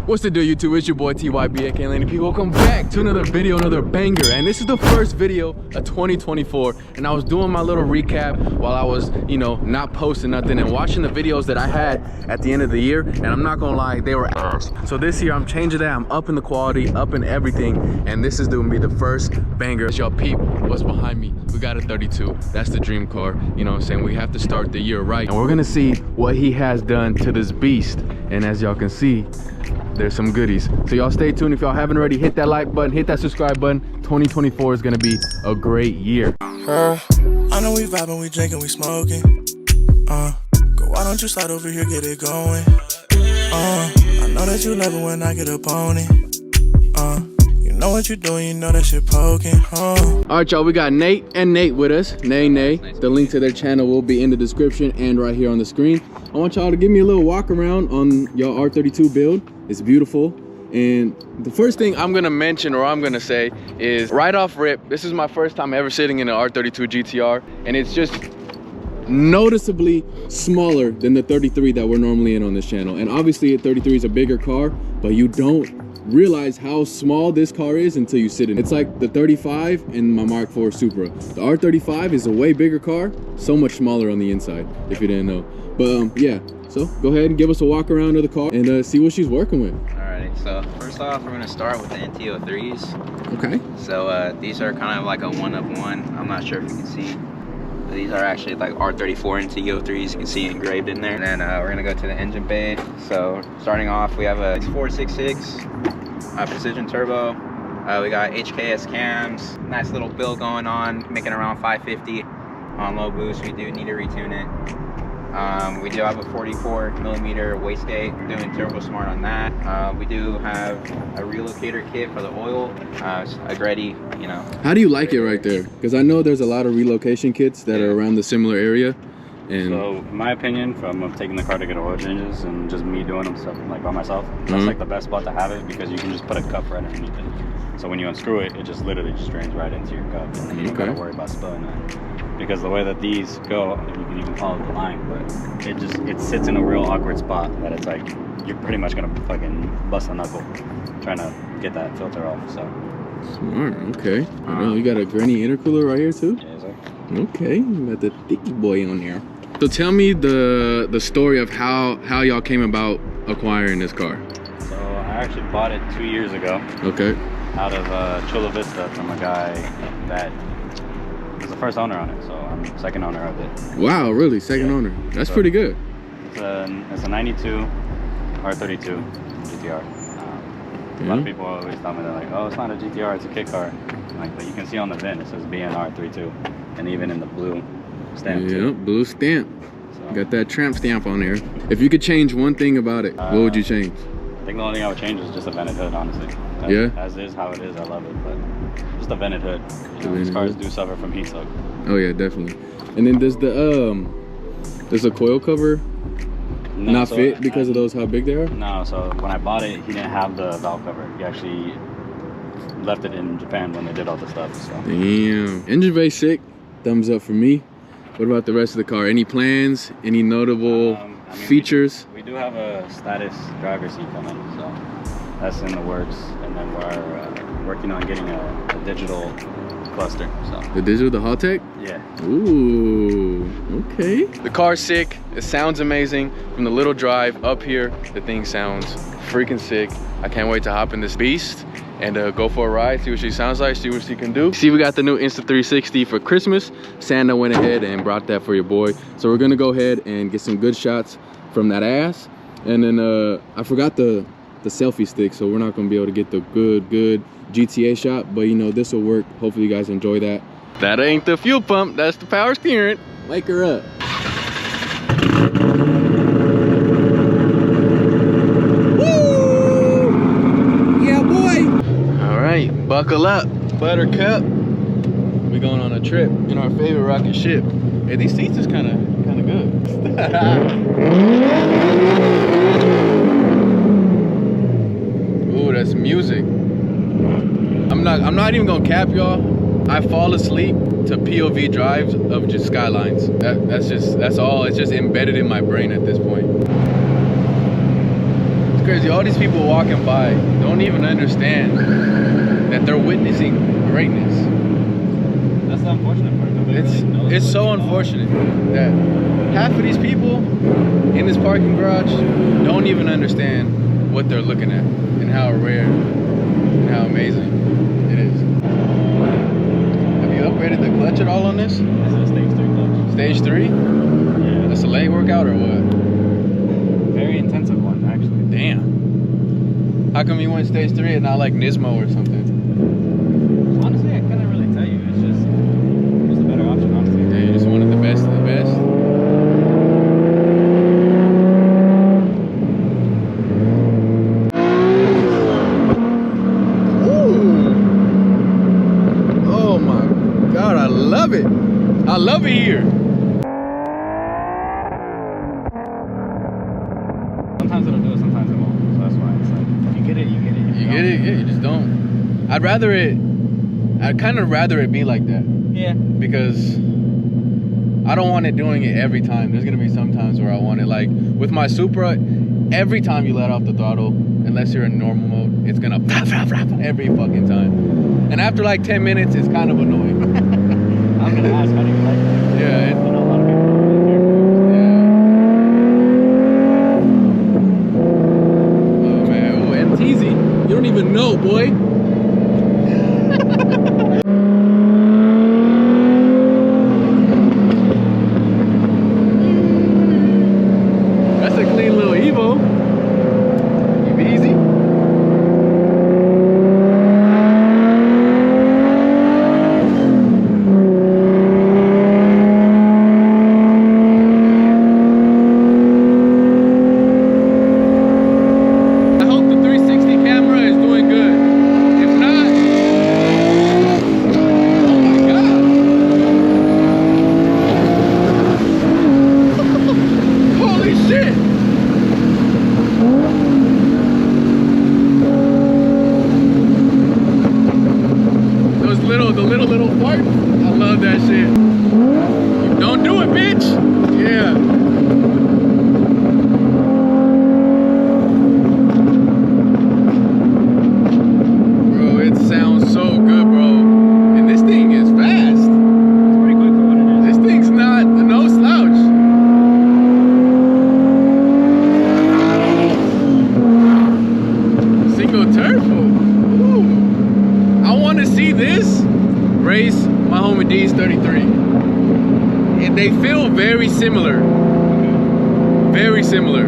What's the deal, YouTube? It's your boy TYB, aka Laney P. Welcome back to another video, another banger. And this is the first video of 2024. And I was doing my little recap while I was, you know, not posting nothing and watching the videos that I had at the end of the year. And I'm not gonna lie, they were ass. So this year I'm changing that. I'm upping the quality, upping everything. And this is gonna be the first banger. Y'all peep what's behind me. We got a 32. That's the dream car. You know what I'm saying? We have to start the year right. And we're gonna see what he has done to this beast. And as y'all can see, there's some goodies. So y'all stay tuned. If y'all haven't already, hit that like button, hit that subscribe button. 2024 is gonna be a great year. I know we vibing, we drinking, we smoking. Girl, why don't you slide over here, get it going? I know that you love it when I get up on it. You know what you're doing, you know that shit poking. All right, y'all, we got Nate and Nate with us. Nay. The link to their channel will be in the description and right here on the screen. I want y'all to give me a little walk around on your R32 build. It's beautiful. And the first thing I'm gonna mention, or I'm gonna say, is right off rip, this is my first time ever sitting in an R32 GTR, and it's just noticeably smaller than the 33 that we're normally in on this channel. And obviously a 33 is a bigger car, but you don't realize how small this car is until you sit in it. It's like the 35 and my Mark IV Supra. The R35 is a way bigger car, so much smaller on the inside, if you didn't know. But yeah, so go ahead and give us a walk around of the car and see what she's working with. Alright, so first off, we're gonna start with the NT03s. Okay. So these are kind of like a one of one. I'm not sure if you can see. But these are actually like R34 NT03s. You can see engraved in there. And then we're gonna go to the engine bay. So starting off, we have a 6466 precision turbo. We got HKS cams. Nice little build going on, making around 550 on low boost. We do need to retune it. We do have a 44mm wastegate. We're doing turbo smart on that. We do have a relocator kit for the oil. A Gretty, you know. How do you like it right there? Because I know there's a lot of relocation kits that are around the similar area. And so, in my opinion, from taking the car to get oil changes and just me doing them stuff like by myself, that's like the best spot to have it because you can just put a cup right underneath it. So when you unscrew it, it just literally just drains right into your cup, and you don't gotta worry about spilling that. Because the way that these go, you can even follow the line, but it sits in a real awkward spot that it's like you're pretty much gonna fucking bust a knuckle trying to get that filter off. So smart. Okay. I know you got a granny intercooler right here too. Yeah, sir. Okay, you got the thicky boy on there. So tell me the story of how y'all came about acquiring this car. So I actually bought it 2 years ago. Okay. Out of Chula Vista from a guy that was the first owner on it, so I'm the second owner of it. Wow, really? Second owner? That's pretty good. It's a 92 R32 GTR. A lot of people always tell me, they're like, oh, it's not a GTR, it's a kit car. Like, but you can see on the VIN, it says BNR32, and even in the blue stamp too. Blue stamp. So, got that tramp stamp on there. If you could change one thing about it, what would you change? I think the only thing I would change is just a vented hood, honestly. As is how it is, I love it, but just a vented hood. You know, these cars do suffer from heat soak. Oh yeah, definitely. And then does the coil cover not fit because of those how big they are? No, so when I bought it, he didn't have the valve cover. He actually left it in Japan when they did all the stuff. So. Damn. Engine bay sick. Thumbs up for me. What about the rest of the car? Any plans? Any notable features? We do have a status driver's seat coming, so that's in the works. And then we're working on getting a digital cluster. So the digital, the Haltech? Yeah. Ooh, okay. The car's sick. It sounds amazing. From the little drive up here, the thing sounds freaking sick. I can't wait to hop in this beast and go for a ride, see what she sounds like, see what she can do. See, we got the new Insta360 for Christmas. Santa went ahead and brought that for your boy. So we're gonna go ahead and get some good shots from that ass. And then I forgot the selfie stick, so we're not gonna be able to get the good GTA shot, but you know, this will work. Hopefully you guys enjoy that. That ain't the fuel pump, that's the power steering. Wake her up. Woo! Yeah, boy. All right, buckle up, Buttercup. We going on a trip in our favorite rocket ship. Hey, these seats is kind of good. Ooh, that's music. I'm not even gonna cap y'all. I fall asleep to POV drives of just skylines. That's all. It's just embedded in my brain at this point. crazy. All these people walking by don't even understand that they're witnessing greatness. That's the unfortunate part. Nobody really knows It's what so you know. unfortunate that half of these people in this parking garage don't even understand what they're looking at and how rare and how amazing it is. Have you upgraded the clutch at all on this? This is a stage 3 clutch. Stage 3? Yeah. That's a leg workout or what? Very intensive one, actually. Damn. How come you went stage 3 and not like Nismo or something? Honestly, I couldn't really tell you. It's just, it was the better option, honestly. Yeah, you just wanted the best of the best. Ooh. Oh my God, I love it. I love it here. Sometimes it'll do it, sometimes it won't. So that's why it's like, if you get it, you get it. If You get it? Yeah, you just don't. I'd kind of rather it be like that. Yeah. Because I don't want it doing it every time. There's gonna be some times where I want it, like with my Supra, every time you let off the throttle, unless you're in normal mode, it's gonna every fucking time. And after like 10 minutes, it's kind of annoying. I'm gonna ask, how do you like that? Yeah, You know, a lot of people don't really care for it. yeah. Oh man, oh MTZ, you don't even know, boy. That's a clean little Evo. Easy. I hope the 360 camera is doing good. If not, oh my God. Holy shit. The little fart. I love that shit. Don't do it, bitch. Yeah. Bro, it sounds so good, bro. And this thing is fast. It's pretty quick for what it is. This thing's not no slouch. Single turbo. Ooh. I want to see this race my homie D's 33. And they feel very similar. Very similar.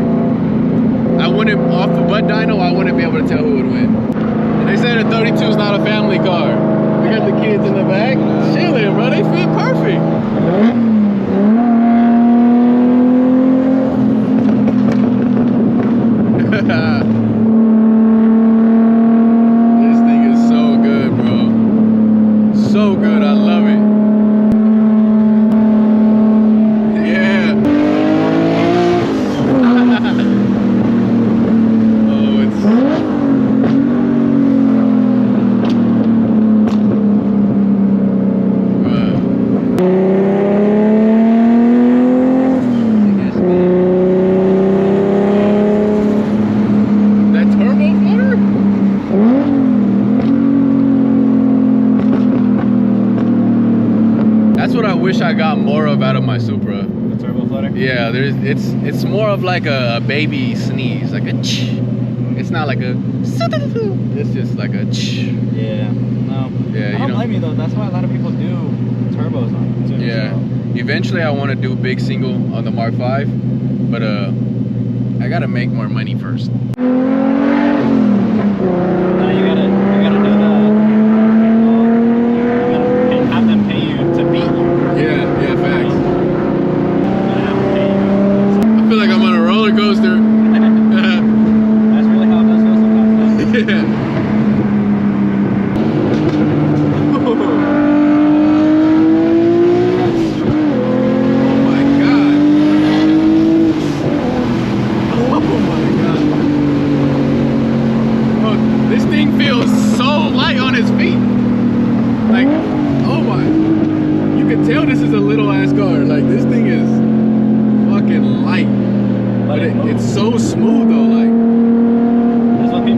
I wouldn't, off the butt dyno, I wouldn't be able to tell who would win. And they said a 32 is not a family car. We got the kids in the back chilling, bro. They fit perfect. This thing is so good, bro. So good, I love it. Yeah. Oh, it's... That turbo flutter? That's what I wish I got more of out of my Supra. The turbo flutter? Yeah, it's more of like a baby sneeze, like a ch. It's not like a. It's just like a ch. Yeah. No. Yeah, I you don't know. blame you though. That's why a lot of people do turbos on them too. Yeah. So. Eventually, I want to do big single on the Mark V, but I gotta make more money first. No, you gotta do the. You gotta have them pay you to beat you. Yeah, facts. You gotta have them pay you. I feel like I'm on a roller coaster. That's really how it does go sometimes. Yeah. Tell this is a little ass car. Like this thing is fucking light, but it's so smooth though. Like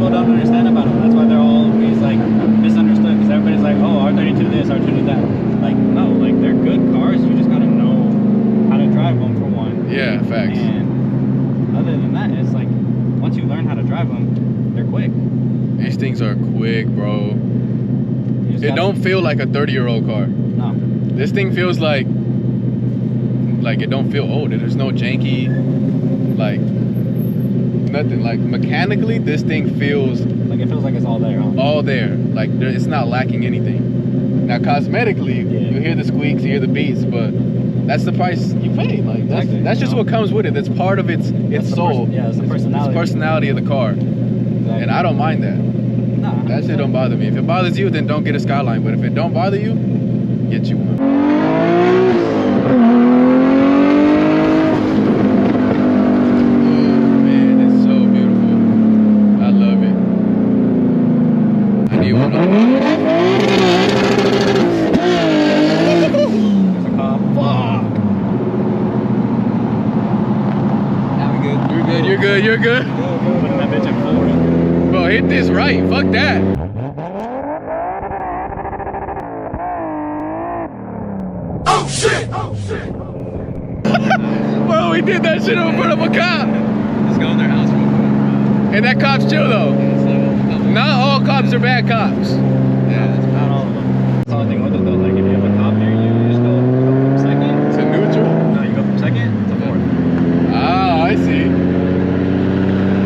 people don't understand about them. That's why they're always like misunderstood. Because everybody's like, oh, R32 this, R32 that. Like, no, like they're good cars. You just gotta know how to drive them for one. Yeah, facts. And other than that, it's like once you learn how to drive them, they're quick. These things are quick, bro. It don't feel like a 30-year-old car. No. This thing feels like it don't feel old. There's no janky, like nothing. Like mechanically, this thing feels like it feels like it's all there. Huh? All there. Like it's not lacking anything. Now cosmetically, you hear the squeaks, you hear the beats, but that's the price you pay. Like that's just what comes with it. That's part of its soul. It's the personality. It's personality of the car. Exactly. And I don't mind that. Nah, that shit don't bother me. If it bothers you, then don't get a Skyline. But if it don't bother you, get you one. Oh man, it's so beautiful. I love it. I need one of those. There's a cop. Fuck. Now we good. You're good. You're good. You're good. Putting that bitch in forward. Bro, hit this right. Fuck that. Oh shit! Oh shit! Bro, we did that shit in front of a cop. Let's go in their house real quick. And that cop's chill though. Not all cops are bad cops. Yeah, it's Not all of them. That's the only thing with it though. Like if you have a cop near you, you just go from second to neutral. No, you go from second to fourth. Ah, I see.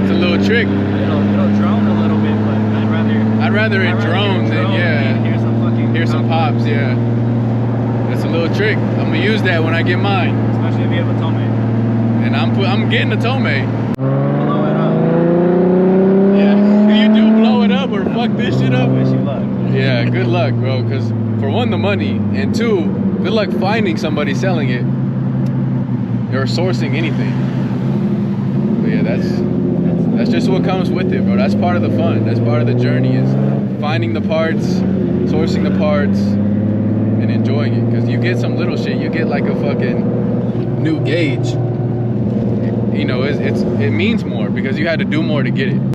It's a little trick. It'll drone a little bit, but I'd rather it drone than hear some fucking pops. Yeah. That's a little trick. I'm gonna use that when I get mine. Especially if you have a Tome. And I'm getting a Tome. Blow it up. Yeah. You do blow it up or fuck this shit up. Wish you luck. Yeah, good luck, bro. Because for one, the money, and two, good luck finding somebody selling it or sourcing anything. But yeah, that's just what comes with it, bro. That's part of the fun. That's part of the journey is finding the parts, sourcing the parts, and enjoying it. Because you get some little shit. You get like a fucking new gauge. You know, it means more because you had to do more to get it.